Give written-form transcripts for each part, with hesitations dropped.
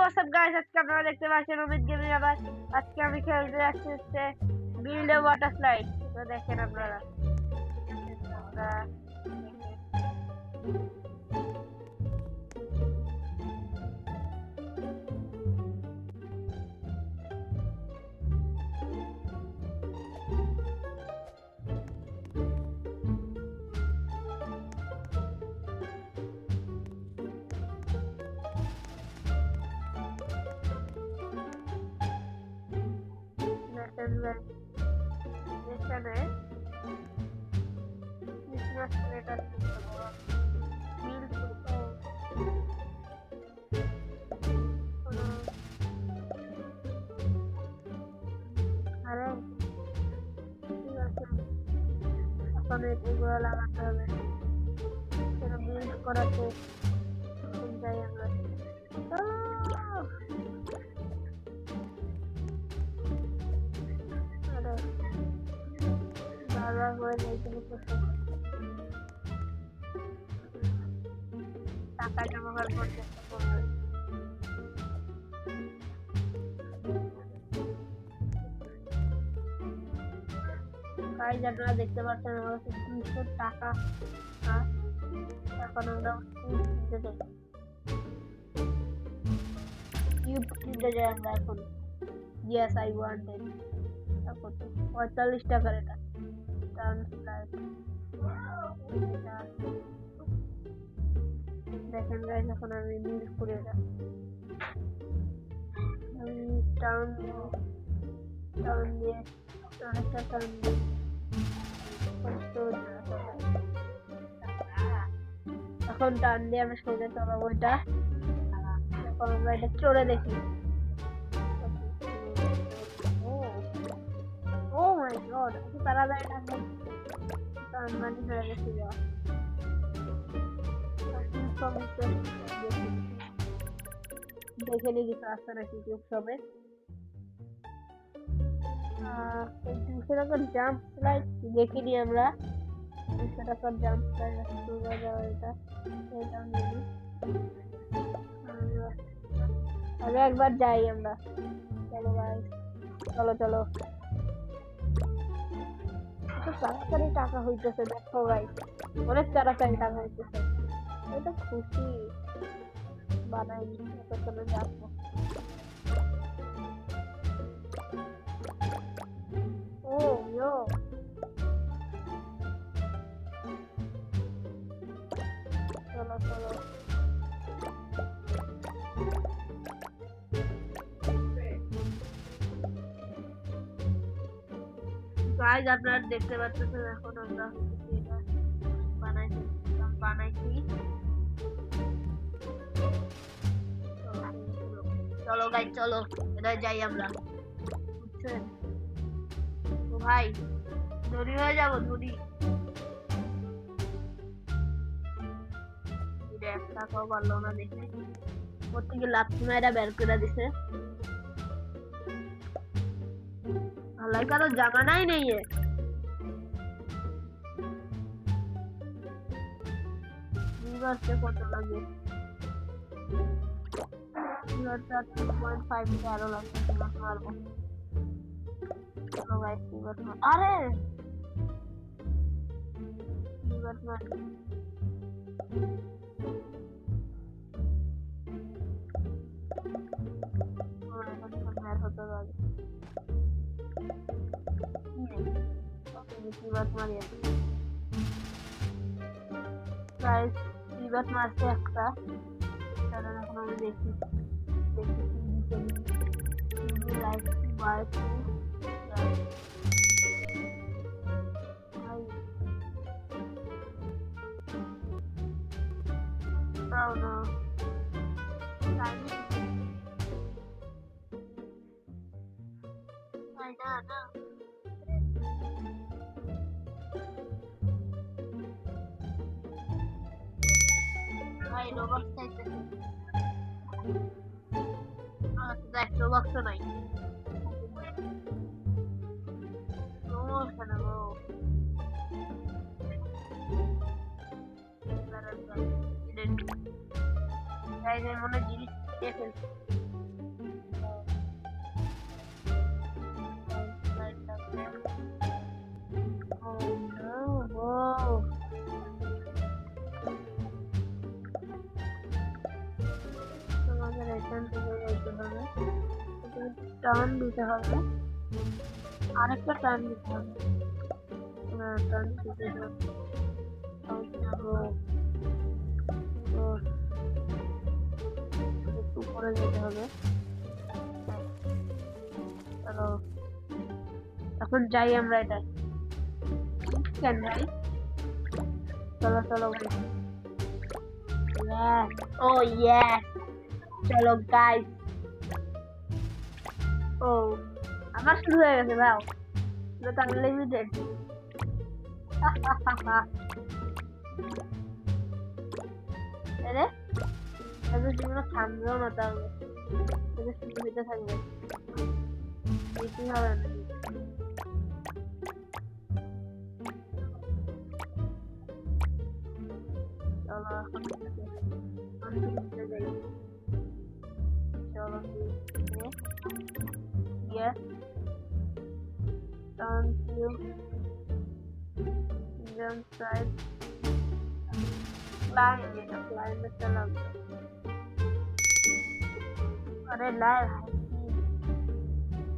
WhatsApp guys, আজকে আপনারা দেখতে পাচ্ছেন অমিত গেমিং। আবার আজকে আমি খেলতে যাচ্ছি হচ্ছে বিল্ড এ ওয়াটার স্লাইড। তো দেখেন আপনারা এখানে ক্রিসমাস ট্রিটা আরে ঠিক আছে, এখন এগুলো লাগাতে হবে। সেটা বিল্ড করাতে যাই আমরা। আরে বারবার করে যাইতে হচ্ছে, টাকা জমা করার চেষ্টা করবে। গাইজ আপনারা দেখতে পাচ্ছেন আমার কাছে 300 টাকা। এখন আমরা কিনতে যাই, কিউব কিনতে যাই আমরা এখন। ইয়েস আই ওয়ান্ট ইট। তারপর 45 টাকার এটা ট্রান্সপ্লান্ট। দেখেন গাইজ, এখন আমি মিল করে টাউন দিয়ে অনেকটা টাউন দিয়ে এখন টান দিয়ে আমরা সোজা চলাবো এটা। এখন আমরা এটা চড়ে দেখি। ও মাই গড, এত তাড়াতাড়ি টানমানি হয়ে গেছে। দেখে নি কিছু আসছে নাকি কিউব সবে। 200 টাকার জাম্প স্লাইড দেখিনি আমরা। 200 টাকার জাম্প স্লাইড সোজা যাওয়া এটা নিয়ে আগে একবার যাই আমরা। চলো ভাই, চলো চলো। তাড়াতাড়ি টাকা হইতেছে, দেখো ভাই, অনেক তাড়াতাড়ি টাকা হইতেছে। এটা খুশি বানাইনি, চলে যাবো। ও ইয়ো, চলো চলো। গাইজ আপনারা দেখতে পাচ্ছেন এখন আমরা বানাইছি। চলো গাইজ চলো, এটা যাই আমরা, বুঝছেন তো ভাই। ধনী হয়ে যাবো, ধনী। টাকাও পারলো না দেখে, ওর থেকে লাফি মায়েরা বের করে দিছে। ভালাই কারো জামানাই নেই। কত লাগে? 2.5 আরো লাগবে। আরে হতে পারে মারছে একটা। এখন আমি দেখি না ভাই, রোবট চাইতেছে। দেখ রোবট নাই, সমস্যা না গো। মনে জিনিস ফেলছে। টার্ন দিতে হবে, আরেকটা টার্ন দিতে হবে। টার্ন দিতে হবে একটু উপরে যেতে হবে। চলো এখন যাই আমরা, এটা কেন যাই, চলো চলো ও ইয়েস, চলো গাইস। ও আমার শুরু হয়ে গেছে ভাও, এটা তো আনলিমিটেড। আরে তবে জীবনে থামবেও না, তাহলে শুরু হইতে থাকবে, বেশি হবে না। চলো এখন যাই, চলো yes thank you jump side climb, এটা climb এ চলাম। আরে লাইভ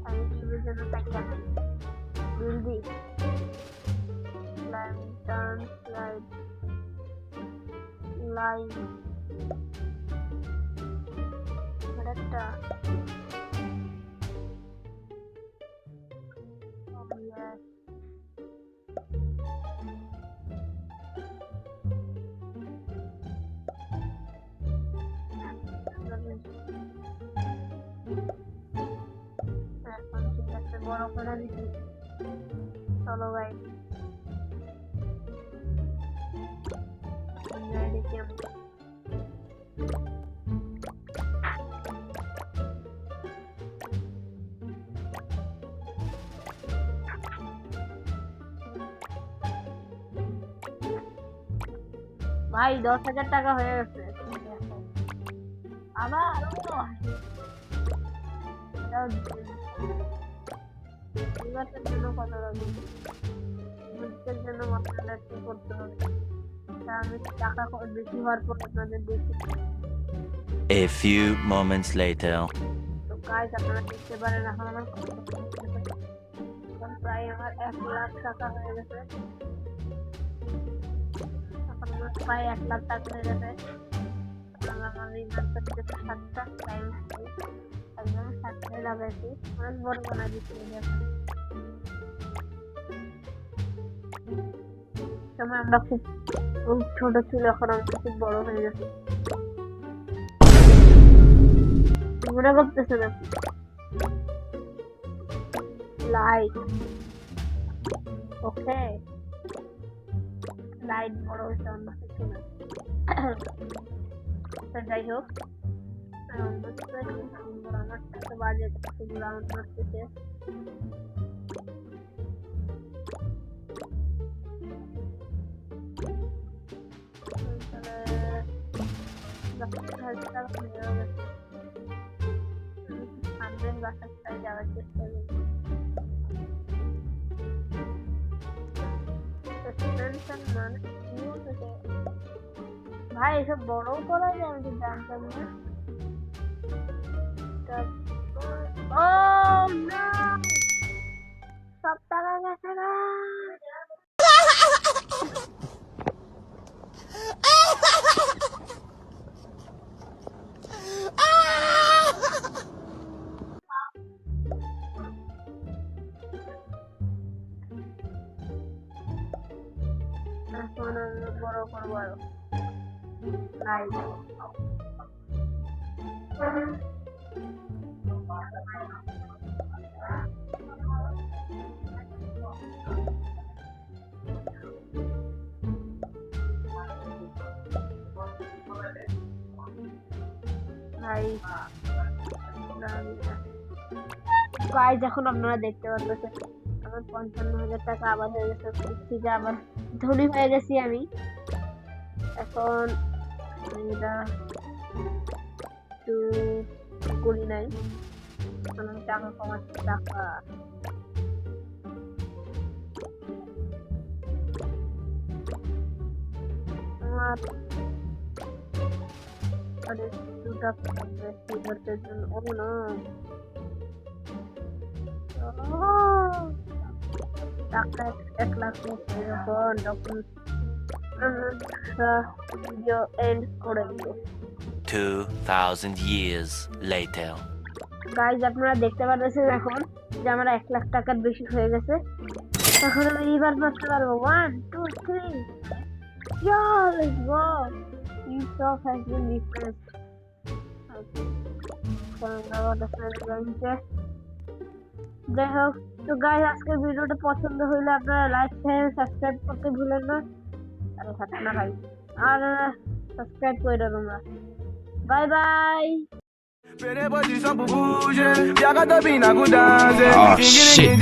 আমি শুরুর জন্য টাকা জলদি climb turn slide লাইভ আরেকটা বড় করে দিচ্ছি। চলো ভাই দেখি আমরা ভাই 10,000 টাকা হয়ে গেছে। আবার বিবাসের জন্য কত লাগবে, বুঝতের জন্য মশলাটা কি করতে হবে, আমি টাকা বেশি হওয়ার পর আপনাদের দেখি। A few moments later. তো গাইস আপনারা দেখতে পারেন এখন আমার প্রায় আমার 1 লাখ টাকা হয়ে গেছে। এখন আমার প্রায় 1 লাখ টাকা হয়ে গেছে। আমার এই মাসের থেকে 7টা টাইম একদম 7টায় লাগাইছি, অনেক বড় বানাই দিচ্ছি। সময় আমরা খুব ছোট ছিল, এখন আমরা খুব বড় হয়ে গেছি। মনে করতেছে না লাইট, ওকে লাইট বড় হয়েছে অন্য কিছু না। যাই হোক আমার টাকা বাজে রাউন্ড মারতেছে। বাসায় যাওয়ার চেষ্টা করি। ভাই এসব বড় করা যায়, আমি তো জানতাম না। ও না, সব টাকা গেছে না। এখন আমি বড় করবো আরো। গাইস এখন আপনারা দেখতে পাচ্ছেন আমার 55,000 টাকা আবার হয়ে গেছে, থেকে আবার ধনী হয়ে গেছি আমি। এখন এটা একটু করি নাই, আমি টাকা কমাচ্ছি। টাকা আমার দুটা জন্য। ও না টাকা 1 লাখ নিচ্ছে যখন ভিডিও এন্ড করে দিব। 2,000 years later. গাইজ আপনারা দেখতে পাচ্ছেন এখন যে আমার 1 লাখ টাকার বেশি হয়ে গেছে। এখন আমি এবার মারতে পারবো 1 2 3 let's go you shop has been refreshed. যাই হোক, তো গাইজ আজকের ভিডিওটা পছন্দ হইলে আপনারা লাইক শেয়ার সাবস্ক্রাইব করতে ভুলেন না। আরে থাক না ভাই, আর সাবস্ক্রাইব করে তোমরা। Bye bye. Oh shit.